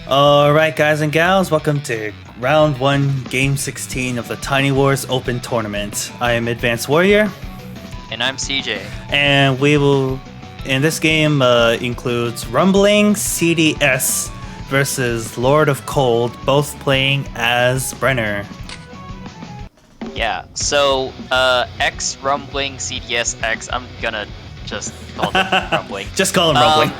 Alright guys and gals, welcome to round 1, game 16 of the Tiny Wars Open Tournament. I am Advanced Warrior. And I'm CJ. And we will, in this game, includes Xrumblingcdsx versus Lordofcold, both playing as Brenner. Yeah, so Xrumblingcdsx, I'm gonna just call them Rumbling. Just call him Rumbling.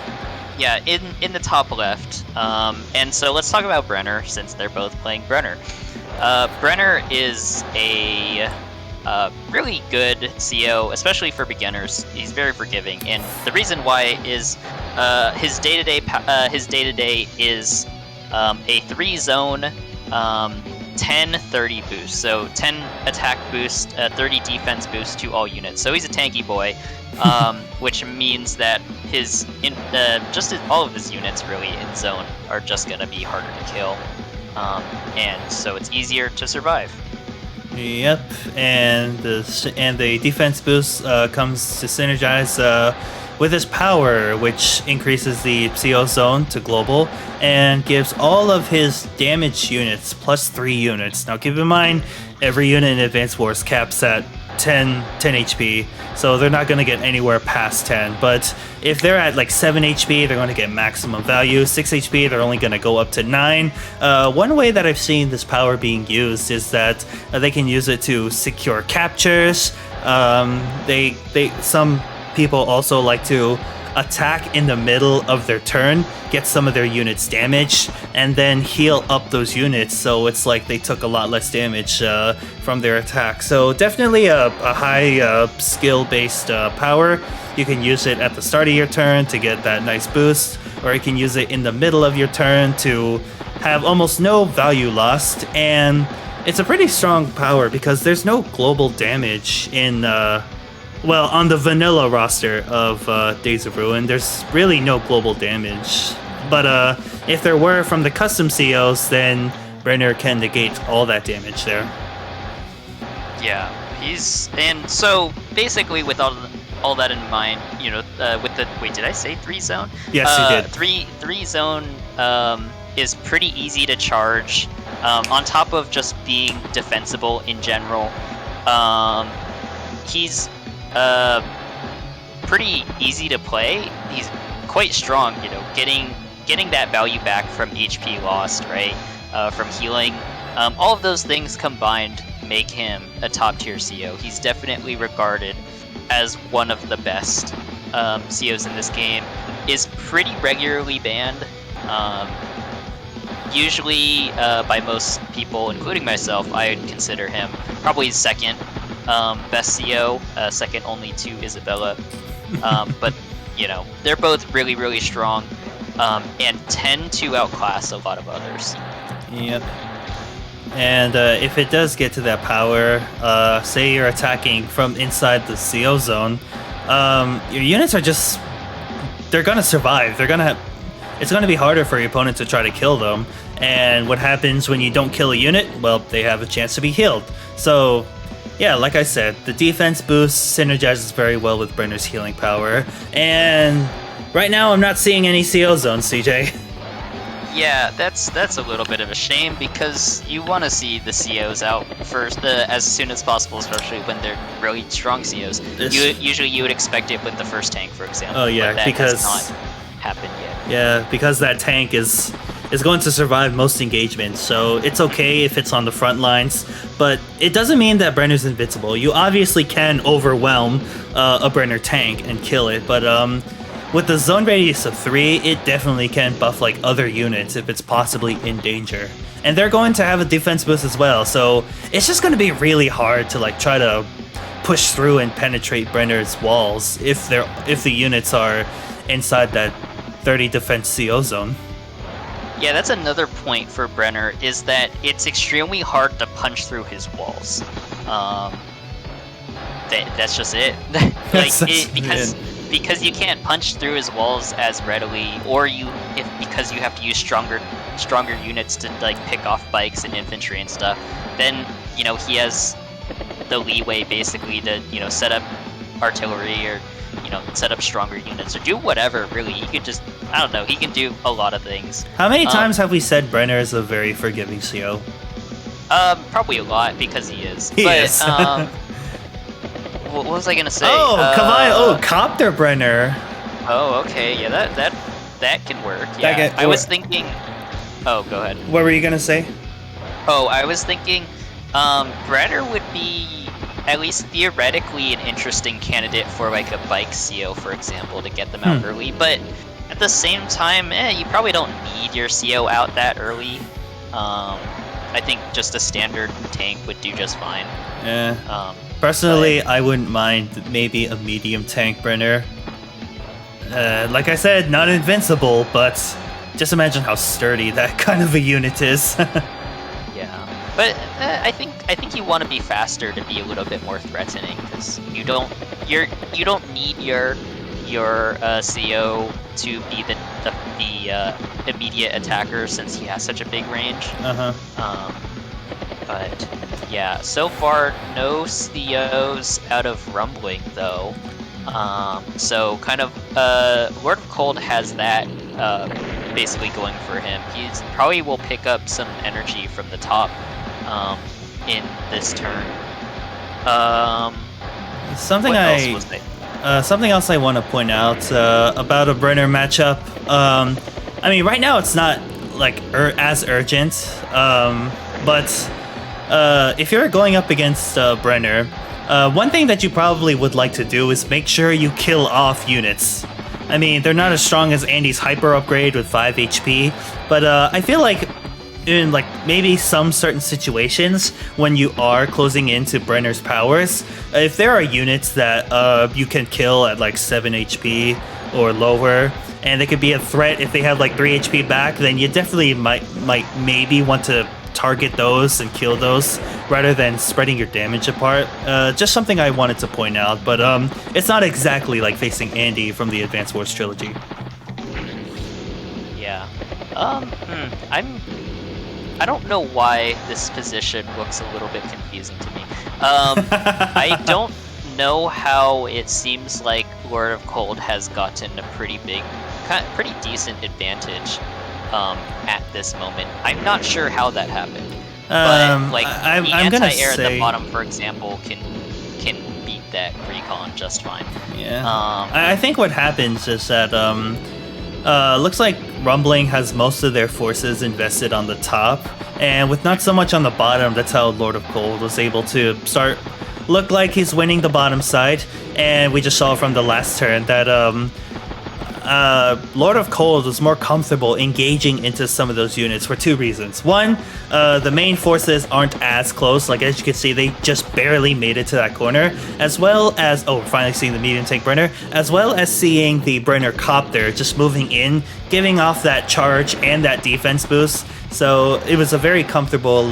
Yeah, in the top left. And so let's talk about Brenner, since they're both playing Brenner. Brenner is a really good CO, especially for beginners. He's very forgiving, and the reason why is his day-to-day is a 3-zone 10-30 boost. So 10 attack boost, 30 defense boost to all units. So he's a tanky boy. Which means that all of his units really in zone are just gonna be harder to kill, and so it's easier to survive. Yep, and the defense boost comes to synergize with his power, which increases the CO zone to global and gives all of his damage units plus 3 units. Now keep in mind, every unit in Advanced Wars caps at 10 HP, so they're not going to get anywhere past 10, but if they're at like 7 HP, they're going to get maximum value. 6 HP, they're only going to go up to 9. One way that I've seen this power being used is that they can use it to secure captures. Some people also like to attack in the middle of their turn, get some of their units damaged, and then heal up those units, so it's like they took a lot less damage from their attack. So definitely a high skill-based power. You can use it at the start of your turn to get that nice boost, or you can use it in the middle of your turn to have almost no value lost, and it's a pretty strong power because there's no global damage in well, on the vanilla roster of Days of Ruin, there's really no global damage. But if there were from the custom COs, then Brenner can negate all that damage there. Yeah, and so basically with all that in mind, you know, with the did I say 3-zone? Yes, you did. 3 zone is pretty easy to charge. On top of just being defensible in general, he's pretty easy to play. He's quite strong, you know, getting that value back from HP lost, right? From healing. All of those things combined make him a top tier CO. He's definitely regarded as one of the best COs in this game. Is pretty regularly banned. Usually by most people, including myself, I would consider him probably second best CO, second only to Isabella. But, you know, they're both really, really strong and tend to outclass a lot of others. Yep. And if it does get to that power, say you're attacking from inside the CO zone, your units are just... they're going to survive. It's going to be harder for your opponent to try to kill them. And what happens when you don't kill a unit? Well, they have a chance to be healed. So... yeah, like I said, the defense boost synergizes very well with Brenner's healing power, and right now I'm not seeing any CO zones, CJ. Yeah, that's a little bit of a shame, because you want to see the COs out first as soon as possible, especially when they're really strong COs. Usually you would expect it with the first tank, for example. Oh yeah, but that because has not happened yet. Yeah, because that tank is going to survive most engagements, so it's okay if it's on the front lines, but it doesn't mean that Brenner's invincible. You obviously can overwhelm a Brenner tank and kill it, but with the zone radius of 3, it definitely can buff like other units if it's possibly in danger. And they're going to have a defense boost as well, so it's just going to be really hard to like try to push through and penetrate Brenner's walls if the units are inside that 30 defense CO zone. Yeah, that's another point for Brenner, is that it's extremely hard to punch through his walls. That's just it. Because you can't punch through his walls as readily, or because you have to use stronger units to like pick off bikes and infantry and stuff. Then, you know, he has the leeway basically to, you know, set up artillery or, set up stronger units or do whatever, really. He could just, I don't know, he can do a lot of things. How many times have we said Brenner is a very forgiving CO? Probably a lot, because he is. He is. What was I gonna say? Oh, come on! Oh, Copter Brenner. Oh, okay. Yeah, that can work. Yeah, I was thinking. Oh, go ahead. What were you gonna say? Oh, I was thinking, Brenner would be at least theoretically an interesting candidate for like a bike CO, for example, to get them out early. But at the same time, you probably don't need your CO out that early. I think just a standard tank would do just fine. Yeah. Personally, I wouldn't mind maybe a medium tank Brenner. Like I said, not invincible, but just imagine how sturdy that kind of a unit is. Yeah, but I think you want to be faster to be a little bit more threatening, because you don't need your CO to be the immediate attacker, since he has such a big range. But yeah, so far no COs out of Rumbling though. So kind of Lordofcold has that basically going for him. He's probably will pick up some energy from the top in this turn. Something else I want to point out about a Brenner matchup. I mean, right now it's not like as urgent, but if you're going up against Brenner, one thing that you probably would like to do is make sure you kill off units. I mean, they're not as strong as Andy's hyper upgrade with 5 HP, but I feel like in like maybe some certain situations when you are closing into Brenner's powers, if there are units that you can kill at like 7 HP or lower, and they could be a threat if they have like 3 HP back, then you definitely might maybe want to target those and kill those rather than spreading your damage apart. Just something I wanted to point out, but it's not exactly like facing Andy from the Advance Wars trilogy. Yeah. I don't know why this position looks a little bit confusing to me. I don't know how it seems like Lordofcold has gotten a pretty decent advantage at this moment. I'm not sure how that happened. But like the anti-air at the bottom, for example, can beat that recon just fine. Yeah. I think what happens is that looks like Rumbling has most of their forces invested on the top, and with not so much on the bottom, that's how Lordofcold was able to look like he's winning the bottom side. And we just saw from the last turn that Lordofcold was more comfortable engaging into some of those units for 2 reasons. One, the main forces aren't as close. Like, as you can see, they just barely made it to that corner. As well as, we're finally seeing the medium tank Brenner. As well as seeing the Brenner Copter just moving in, giving off that charge and that defense boost. So it was a very comfortable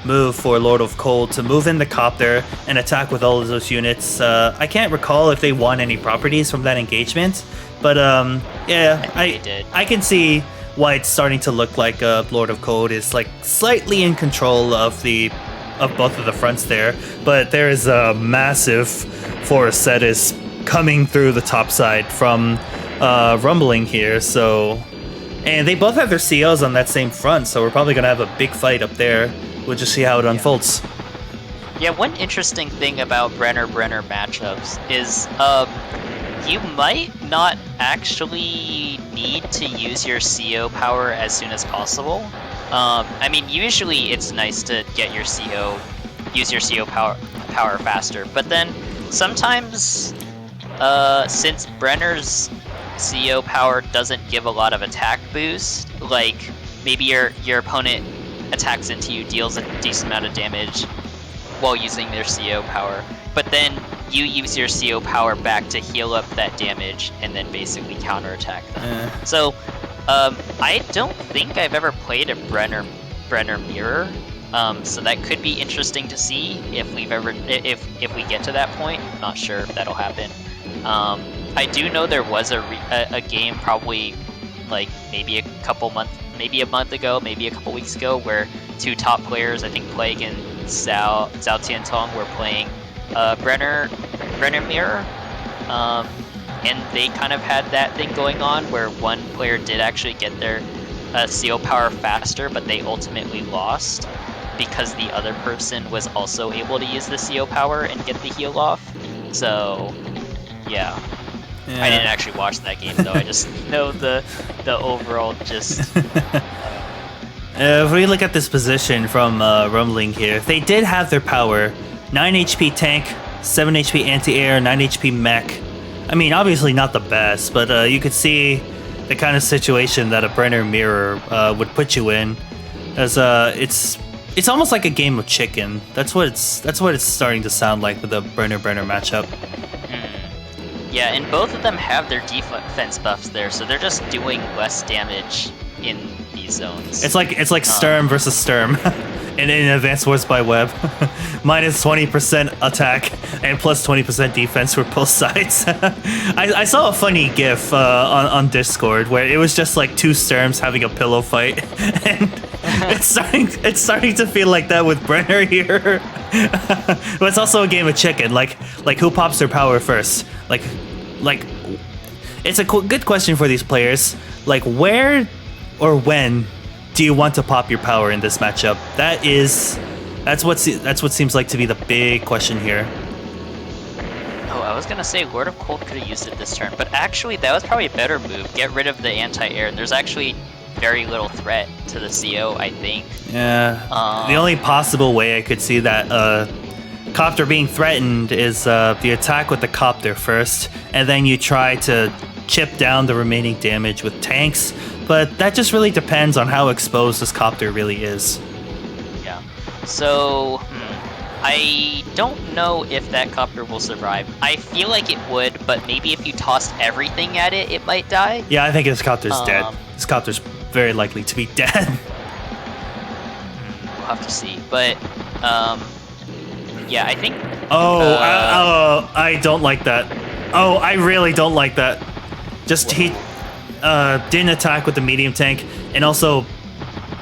move for Lordofcold to move in the Copter and attack with all of those units. I can't recall if they won any properties from that engagement. But yeah, I can see why it's starting to look like Lordofcold is like slightly in control of both of the fronts there. But there is a massive force that is coming through the top side from Rumbling here. So, and they both have their COs on that same front, so we're probably gonna have a big fight up there. We'll just see how it unfolds. Yeah, one interesting thing about Brenner matchups is you might not actually need to use your CO power as soon as possible. I mean, usually it's nice to get your use your CO power faster, but then sometimes, since Brenner's CO power doesn't give a lot of attack boost, like maybe your opponent attacks into you, deals a decent amount of damage while using their CO power, but then you use your CO power back to heal up that damage and then basically counterattack them. So I don't think I've ever played a Brenner mirror, so that could be interesting to see if we get to that point. I'm not sure if that'll happen. I do know there was a game probably like maybe a month ago, maybe a couple weeks ago, where 2 top players, I think Plague and Zhao Tiantong, were playing Brenner Brenner Mirror. And they kind of had that thing going on where one player did actually get their CO power faster, but they ultimately lost because the other person was also able to use the CO power and get the heal off. So, yeah. I didn't actually watch that game though. I just know the overall gist. If we look at this position from Rumbling here, they did have their power. 9 HP tank, 7 HP anti-air, 9 HP mech. I mean, obviously not the best, but you could see the kind of situation that a Brenner mirror would put you in. As it's almost like a game of chicken. That's what it's starting to sound like with the Brenner matchup. Yeah, and both of them have their defense buffs there, so they're just doing less damage in these zones. It's like Sturm versus Sturm in Advanced Wars by Web. Minus 20% attack and plus 20% defense for both sides. I saw a funny GIF on Discord where it was just like two Sturms having a pillow fight, and it's starting to feel like that with Brenner here. But it's also a game of chicken. Like who pops their power first? Like it's a good question for these players. Like, where or when do you want to pop your power in this matchup? That's what seems like to be the big question here. Oh, I was gonna say Lordofcold could have used it this turn, but actually that was probably a better move. Get rid of the anti-air, and there's actually very little threat to the CO, I think. Yeah. The only possible way I could see that Copter being threatened is the attack with the Copter first, and then you try to chip down the remaining damage with tanks, but that just really depends on how exposed this Copter really is. Yeah. So, I don't know if that Copter will survive. I feel like it would, but maybe if you tossed everything at it, it might die. Yeah, I think this Copter's dead. This Copter's very likely to be dead. We'll have to see, but yeah, I think. I don't like that. Oh, I really don't like that. Just he didn't attack with the medium tank, and also,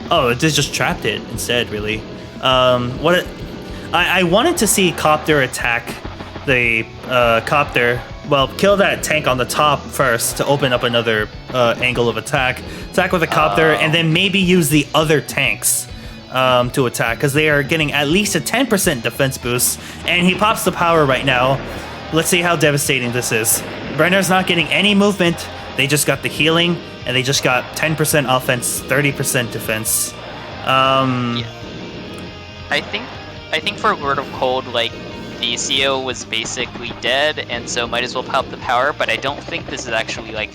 it just trapped it instead. Really, I wanted to see Copter attack the Copter. Well, kill that tank on the top first to open up another angle of attack. Attack with a Copter, and then maybe use the other tanks to attack, because they are getting at least a 10% defense boost, and he pops the power right now. Let's see how devastating this is. Brenner's not getting any movement. They just got the healing, and they just got 10% offense, 30% defense. Yeah. I think for Lordofcold, like, the CO was basically dead, and so might as well pop the power, but I don't think this is actually, like,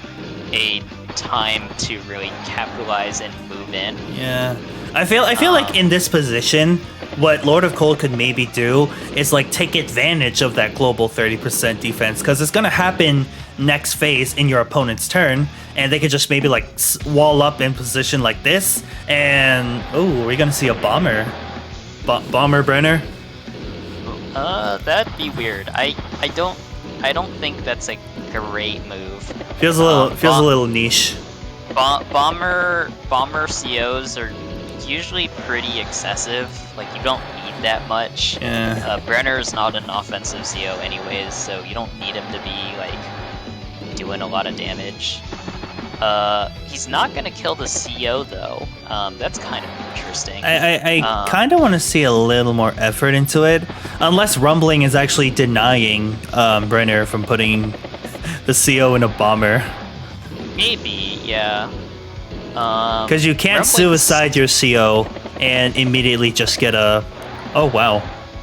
a time to really capitalize and move in. Yeah. I feel like in this position, what Lordofcold could maybe do is like take advantage of that global 30% defense, because it's gonna happen next phase in your opponent's turn, and they could just maybe like wall up in position like this, and we're gonna see a bomber, bomber Brenner. That'd be weird. I don't think that's a great move. Feels a little niche. Bomber COs are usually pretty excessive. Like, you don't need that much. Yeah. Brenner's not an offensive CO anyways, so you don't need him to be like doing a lot of damage. He's not gonna kill the CO though. That's kind of interesting. I kind of want to see a little more effort into it, unless Rumbling is actually denying Brenner from putting the CO in a bomber. Maybe, yeah. Because you can't suicide your CO and immediately just get a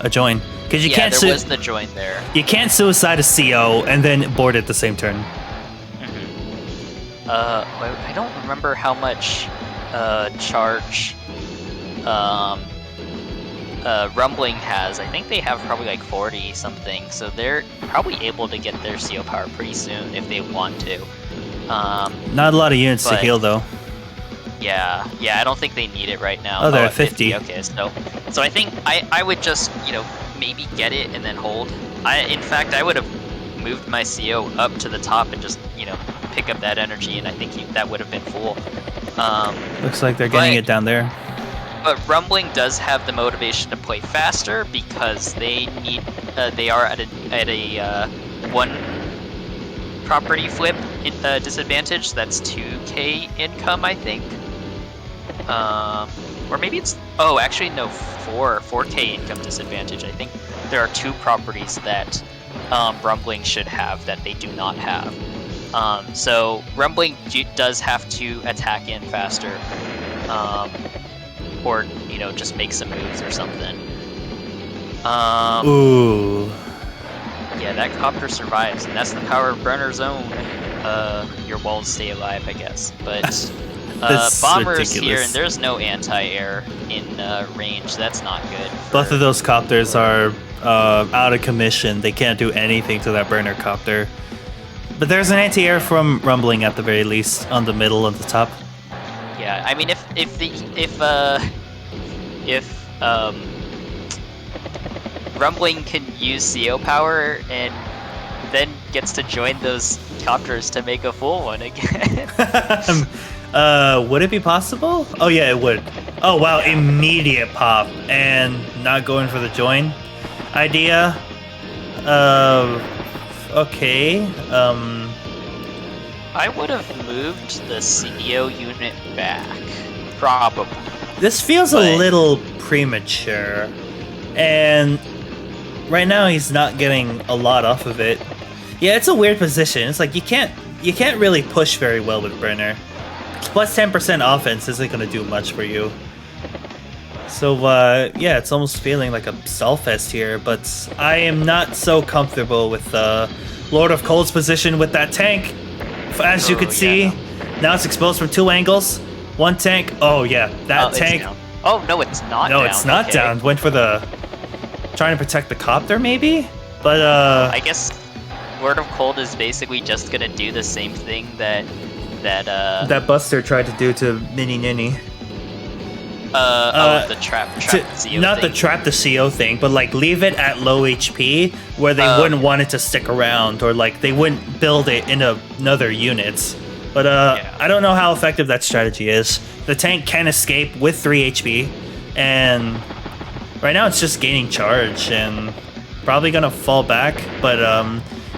join. Because you can't. There was the join there. You can't suicide a CO and then board it the same turn. I don't remember how much charge Rumbling has. I think they have probably like 40 something, so they're probably able to get their CO power pretty soon if they want to. Not a lot of units to heal though. Yeah, I don't think they need it right now. Oh, they're at 50. Okay, so I think I would just, maybe get it and then hold. In fact, I would have moved my CO up to the top and just, pick up that energy, and I think that would have been full. Looks like they're getting it down there. But Rumbling does have the motivation to play faster because they need they are at a one property flip disadvantage. That's 2k income, I think. Or maybe it's actually no, 4k income disadvantage. I think there are 2 properties that Rumbling should have that they do not have. So Rumbling does have to attack in faster, or just make some moves or something. Ooh. Yeah, that copter survives, and that's the power of Brenner's own. Your walls stay alive, I guess. But Bomber's here, and there's no anti-air in range. That's not good. Both of those copters are out of commission. They can't do anything to that Brenner copter. But there's an anti-air from Rumbling at the very least on the middle and the top. Yeah, I mean, if Rumbling can use CO power and then gets to join those copters to make a full one again. Would it be possible? Oh yeah, it would. Oh wow, immediate pop and not going for the join idea. Okay. I would have moved the CEO unit back, probably. This feels a little premature, and right now he's not getting a lot off of it. Yeah, it's a weird position. It's like you can't really push very well with Brenner. Plus 10% offense isn't gonna do much for you. So yeah, it's almost feeling like a stall fest here, but I am not so comfortable with Lordofcold's position with that tank. As you can see, now it's exposed from 2 angles. 1 tank. Oh yeah, that tank. Oh no, it's not. No, down. it's not down. Went for the trying to protect the copter, maybe. But I guess Lordofcold is basically just gonna do the same thing that Buster tried to do to Mini Ninny. The trap the CO not thing. the trap the CO thing, but like leave it at low HP where they wouldn't want it to stick around, or like they wouldn't build it in another unit. But I don't know how effective that strategy is. The tank can escape with 3 HP, and right now it's just gaining charge and probably gonna fall back. But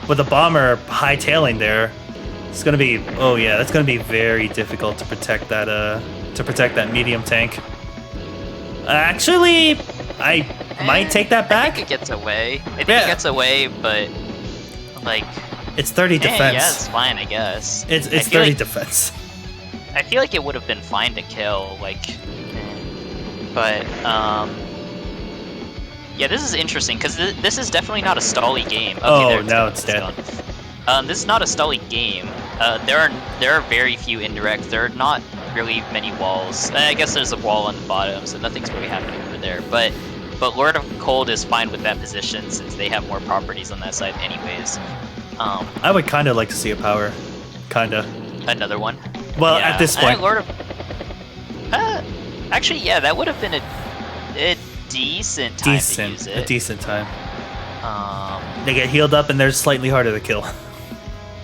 with the bomber hightailing there, it's gonna be that's gonna be very difficult to protect that medium tank. Actually, I might take that back. I think it gets away. I think it gets away, but like it's 30 defense. Yeah, it's fine, I guess. It's 30 defense. I feel like it would have been fine to kill, but yeah, this is interesting because this is definitely not a stally game. Okay, now it's dead. This is not a stally game. There are very few indirects. There are not really many walls. I guess there's a wall on the bottom, so nothing's really happening over there. But Lordofcold is fine with that position since they have more properties on that side anyways. I would kind of like to see a power. Kinda. Another one? Well, at this point. Actually, yeah, that would have been a decent time to use it. A decent time. They get healed up and they're slightly harder to kill.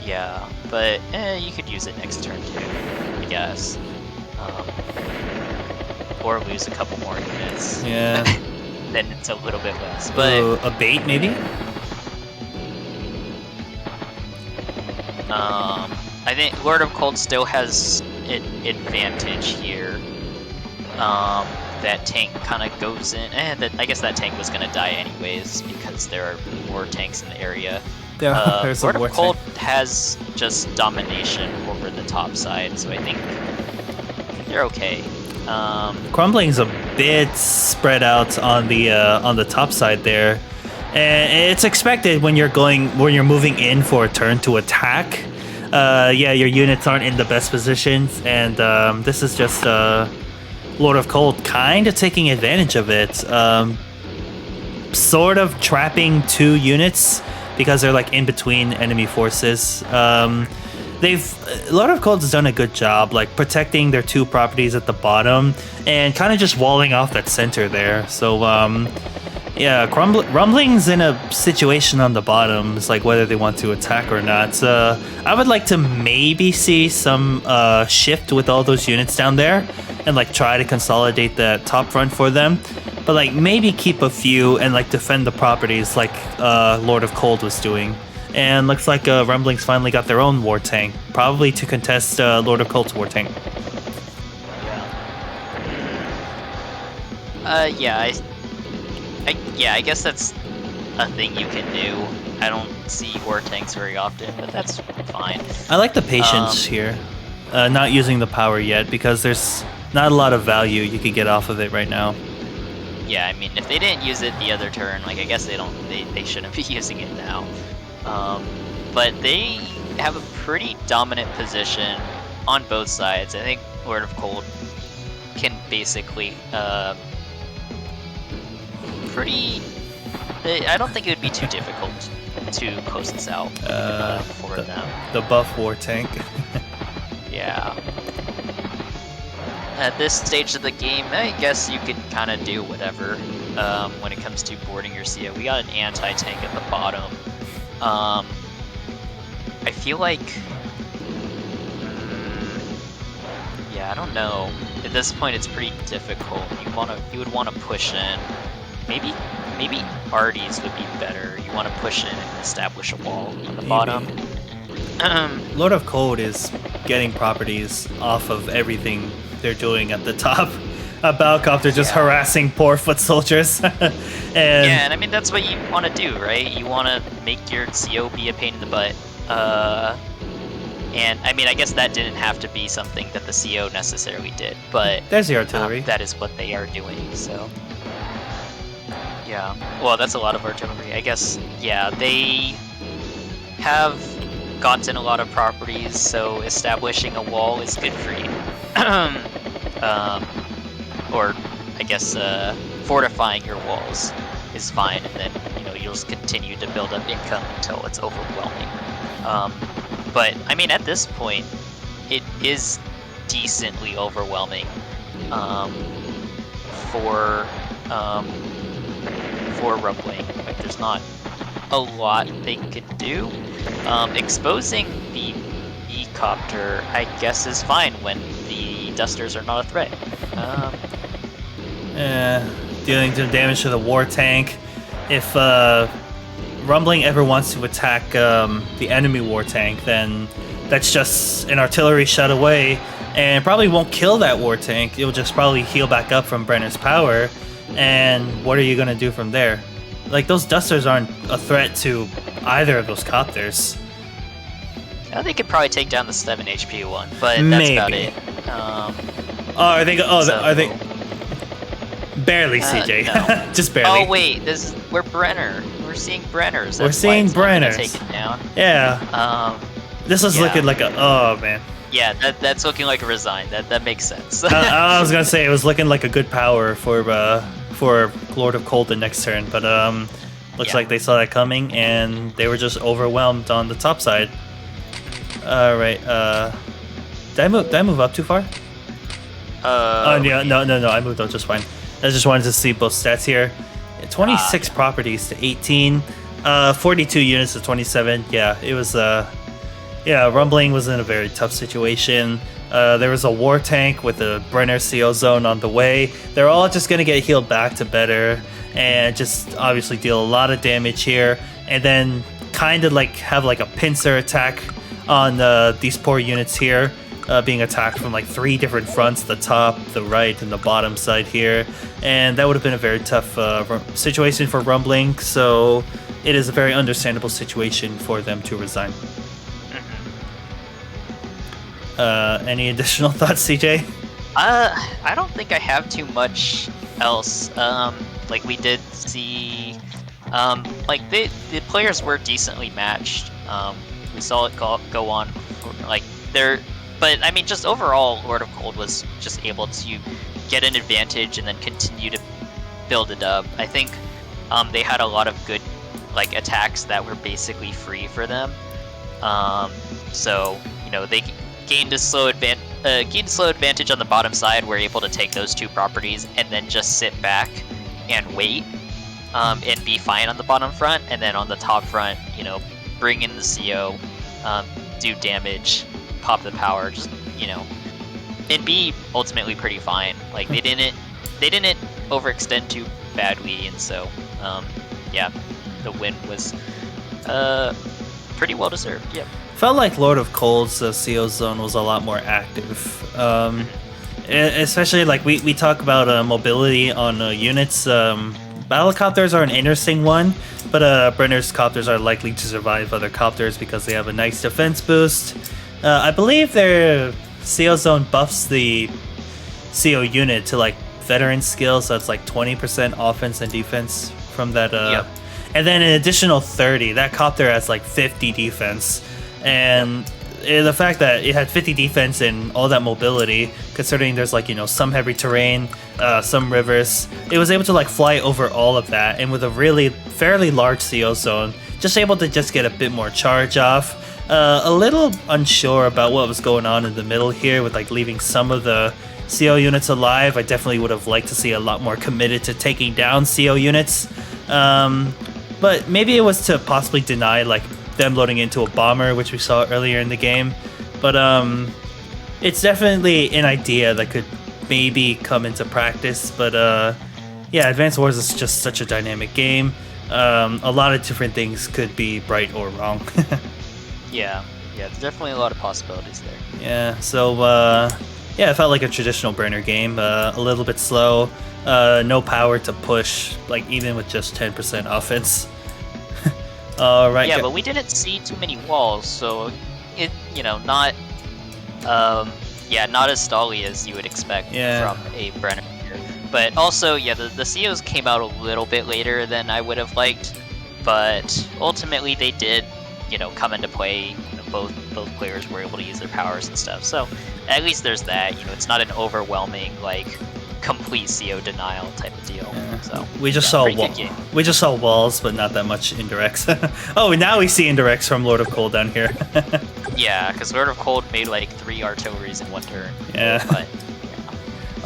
Yeah, but you could use it next turn too, I guess. Or lose a couple more units. Yeah. Then it's a little bit less. But a bait maybe? I think Lordofcold still has an advantage here. That tank kind of goes in, I guess that tank was gonna die anyways because there are more tanks in the area. Lordofcold has just domination over the top side, so I think they're okay. Crumbling's a bit spread out on the top side there, and it's expected when you're moving in for a turn to attack. Yeah, your units aren't in the best positions, and this is just Lordofcold kind of taking advantage of it, sort of trapping 2 units because they're like in between enemy forces. Lordofcold's done a good job like protecting their 2 properties at the bottom and kind of just walling off that center there. So Yeah, Rumbling's in a situation on the bottom. It's like whether they want to attack or not. I would like to maybe see some shift with all those units down there and like try to consolidate that top front for them. But like maybe keep a few and like defend the properties like Lordofcold was doing. And looks like Rumbling's finally got their own war tank, probably to contest Lordofcold's war tank. I guess that's a thing you can do. I don't see war tanks very often, but that's fine. I like the patience here, not using the power yet because there's not a lot of value you could get off of it right now. Yeah, I mean, if they didn't use it the other turn, like I guess they shouldn't be using it now. But they have a pretty dominant position on both sides. I think Lordofcold can basically I don't think it would be too difficult to close this out for them. The buff war tank. Yeah. At this stage of the game, I guess you could kind of do whatever when it comes to boarding your CO. We got an anti-tank at the bottom. I feel like... yeah, I don't know. At this point, it's pretty difficult. You would want to push in. Maybe Arties would be better. You want to push in and establish a wall on the bottom. Lordofcold is getting properties off of everything they're doing at the top. A Balcopter just harassing poor foot soldiers. And I mean that's what you want to do, right? You want to make your CO be a pain in the butt. And I mean I guess that didn't have to be something that the CO necessarily did, but there's the artillery. That is what they are doing. So yeah, well that's a lot of artillery. I guess they have gotten a lot of properties, so establishing a wall is good for you. Or I guess fortifying your walls is fine, and then you'll just continue to build up income until it's overwhelming. But I mean, at this point, it is decently overwhelming for Rumbling. Like, there's not a lot they could do. Exposing the B-copter, I guess, is fine when the dusters are not a threat. Dealing some damage to the war tank. If Rumbling ever wants to attack the enemy war tank, then that's just an artillery shot away, and probably won't kill that war tank. It'll just probably heal back up from Brenner's power, and what are you gonna do from there? Like, those dusters aren't a threat to either of those copters. They could probably take down the 7 HP one, but that's Maybe. about it. Are they? Barely, CJ. No. Just barely. Oh wait, we're Brenner. We're seeing Brenners. We're seeing Brenners. Take it down. Yeah. This is looking like oh man. Yeah, that's looking like a resign. That makes sense. I was gonna say it was looking like a good power for Lordofcold the next turn, but looks like they saw that coming and they were just overwhelmed on the top side. All right. Did I move up too far? Oh yeah, no. I moved up just fine. I just wanted to see both stats here. 26 properties to 18, 42 units to 27. Yeah, it was. Rumbling was in a very tough situation. There was a war tank with a Brenner CO zone on the way. They're all just gonna get healed back to better and just obviously deal a lot of damage here, and then kind of like have like a pincer attack on these poor units here. Being attacked from like 3 different fronts, the top, the right, and the bottom side here. And that would have been a very tough situation for Rumbling, so it is a very understandable situation for them to resign. Any additional thoughts, CJ? I don't think I have too much else. Like we did see, like the players were decently matched. We saw it go on, like they're. But I mean, just overall, Lordofcold was just able to get an advantage and then continue to build it up. I think they had a lot of good like attacks that were basically free for them. So they gained a slow advantage on the bottom side. Were able to take those 2 properties and then just sit back and wait. and be fine on the bottom front, and then on the top front, you know, bring in the CO, do damage, pop the power, just, you know, and be ultimately pretty fine. Like they didn't overextend too badly, and so yeah, the win was pretty well deserved. Yep. Felt like Lord of Cold's CO zone was a lot more active. Especially like we talk about mobility on units. Battlecopters are an interesting one, but Brenner's copters are likely to survive other copters because they have a nice defense boost. I believe their CO zone buffs the CO unit to like veteran skill, so it's like 20% offense and defense from that. Yep. And then an additional 30. That copter has like 50 defense, and the fact that it had 50 defense and all that mobility, considering there's like, you know, some heavy terrain, some rivers, it was able to like fly over all of that, and with a really fairly large CO zone, just able to just get a bit more charge off. A little unsure about what was going on in the middle here with like leaving some of the CO units alive. I definitely would have liked to see a lot more committed to taking down CO units. But maybe it was to possibly deny like them loading into a bomber, which we saw earlier in the game. But it's definitely an idea that could maybe come into practice. But yeah, Advanced Wars is just such a dynamic game. A lot of different things could be right or wrong. Yeah, there's definitely a lot of possibilities there. Yeah, so yeah, it felt like a traditional Brenner game. A little bit slow, no power to push, like even with just 10% offense. All right. Yeah, but we didn't see too many walls, so it, you know, not not as stally as you would expect from a Brenner here. But also, yeah, the COs came out a little bit later than I would have liked, but ultimately they did, you know, come into play. You know, both players were able to use their powers and stuff. So at least there's that. You know, it's not an overwhelming like complete CO denial type of deal. Yeah. So we just saw walls, but not that much indirects. Oh, now we see indirects from Lord of Cold down here. Yeah, because Lord of Cold made like 3 artilleries in one turn. Yeah. But,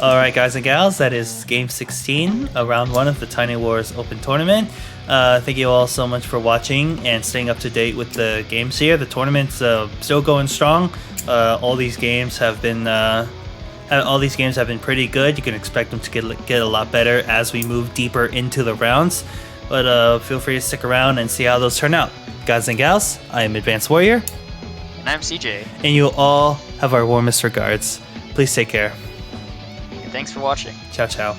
All right, guys and gals, that is Game 16, round 1 of the Tiny Wars Open Tournament. Thank you all so much for watching and staying up to date with the games here. The tournament's still going strong. All these games have been pretty good. You can expect them to get a lot better as we move deeper into the rounds. But feel free to stick around and see how those turn out. Guys and gals, I am Advanced Warrior. and I'm CJ. And you all have our warmest regards. Please take care. And thanks for watching. Ciao, ciao.